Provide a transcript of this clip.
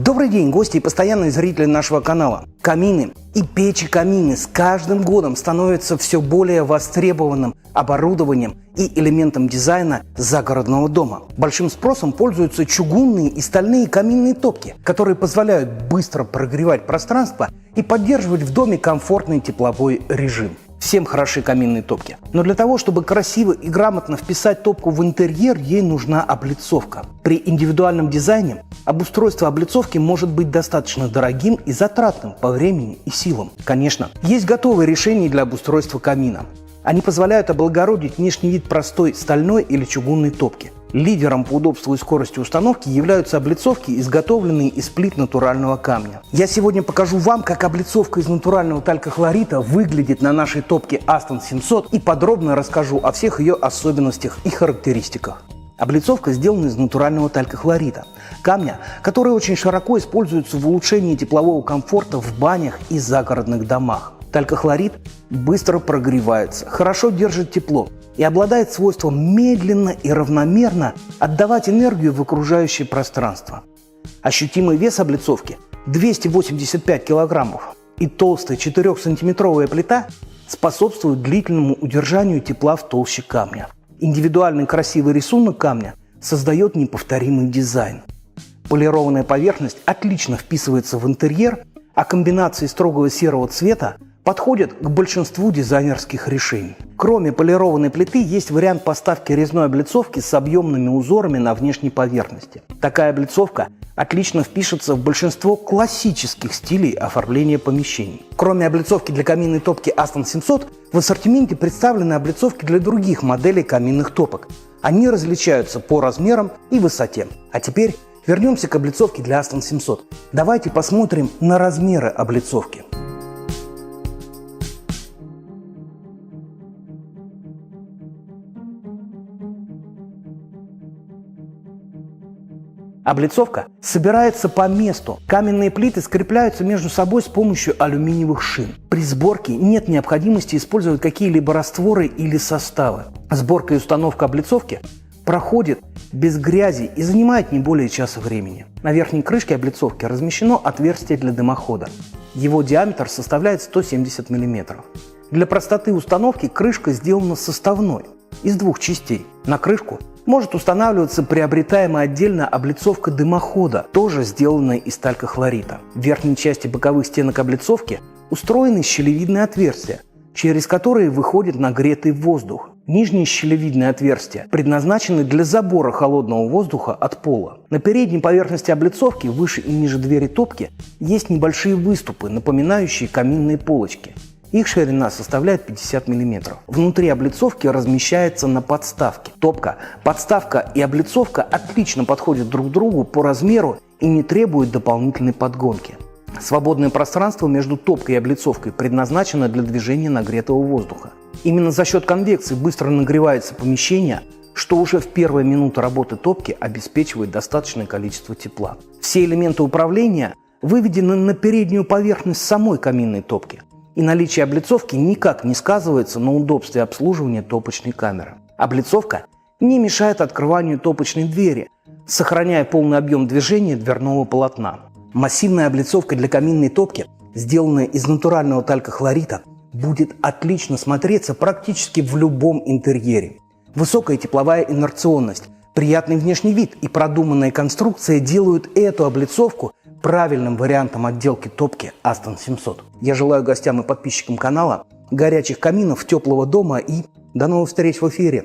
Добрый день, гости и постоянные зрители нашего канала. Камины и печи-камины с каждым годом становятся все более востребованным оборудованием и элементом дизайна загородного дома. Большим спросом пользуются чугунные и стальные каминные топки, которые позволяют быстро прогревать пространство и поддерживать в доме комфортный тепловой режим. Всем хороши каминные топки. Но для того, чтобы красиво и грамотно вписать топку в интерьер, ей нужна облицовка. При индивидуальном дизайне обустройство облицовки может быть достаточно дорогим и затратным по времени и силам. Конечно, есть готовые решения для обустройства камина. Они позволяют облагородить внешний вид простой стальной или чугунной топки. Лидером по удобству и скорости установки являются облицовки, изготовленные из плит натурального камня. Я сегодня покажу вам, как облицовка из натурального талькохлорита выглядит на нашей топке Aston 700 и подробно расскажу о всех ее особенностях и характеристиках. Облицовка сделана из натурального талькохлорита, камня, который очень широко используется в улучшении теплового комфорта в банях и загородных домах. Талькохлорид быстро прогревается, хорошо держит тепло и обладает свойством медленно и равномерно отдавать энергию в окружающее пространство. Ощутимый вес облицовки 285 килограммов и толстая 4-сантиметровая плита способствуют длительному удержанию тепла в толще камня. Индивидуальный красивый рисунок камня создает неповторимый дизайн. Полированная поверхность отлично вписывается в интерьер, а комбинации строгого серого цвета подходят к большинству дизайнерских решений. Кроме полированной плиты есть вариант поставки резной облицовки с объемными узорами на внешней поверхности. Такая облицовка отлично впишется в большинство классических стилей оформления помещений. Кроме облицовки для каминной топки Aston 700, в ассортименте представлены облицовки для других моделей каминных топок. Они различаются по размерам и высоте. А теперь вернемся к облицовке для Aston 700. Давайте посмотрим на размеры облицовки. Облицовка собирается по месту. Каменные плиты скрепляются между собой с помощью алюминиевых шин. При сборке нет необходимости использовать какие-либо растворы или составы. Сборка и установка облицовки проходит без грязи и занимает не более часа времени. На верхней крышке облицовки размещено отверстие для дымохода. Его диаметр составляет 170 мм. Для простоты установки крышка сделана составной, из двух частей. На крышку может устанавливаться приобретаемая отдельно облицовка дымохода, тоже сделанная из талькохлорита. В верхней части боковых стенок облицовки устроены щелевидные отверстия, через которые выходит нагретый воздух. Нижние щелевидные отверстия предназначены для забора холодного воздуха от пола. На передней поверхности облицовки, выше и ниже двери топки, есть небольшие выступы, напоминающие каминные полочки. Их ширина составляет 50 мм. Внутри облицовки размещается на подставке. Топка, подставка и облицовка отлично подходят друг к другу по размеру и не требуют дополнительной подгонки. Свободное пространство между топкой и облицовкой предназначено для движения нагретого воздуха. Именно за счет конвекции быстро нагревается помещение, что уже в первые минуты работы топки обеспечивает достаточное количество тепла. Все элементы управления выведены на переднюю поверхность самой каминной топки. И наличие облицовки никак не сказывается на удобстве обслуживания топочной камеры. Облицовка не мешает открыванию топочной двери, сохраняя полный объем движения дверного полотна. Массивная облицовка для каминной топки, сделанная из натурального талькохлорита, будет отлично смотреться практически в любом интерьере. Высокая тепловая инерционность, приятный внешний вид и продуманная конструкция делают эту облицовку правильным вариантом отделки топки Aston 700. Я желаю гостям и подписчикам канала горячих каминов, теплого дома и до новых встреч в эфире!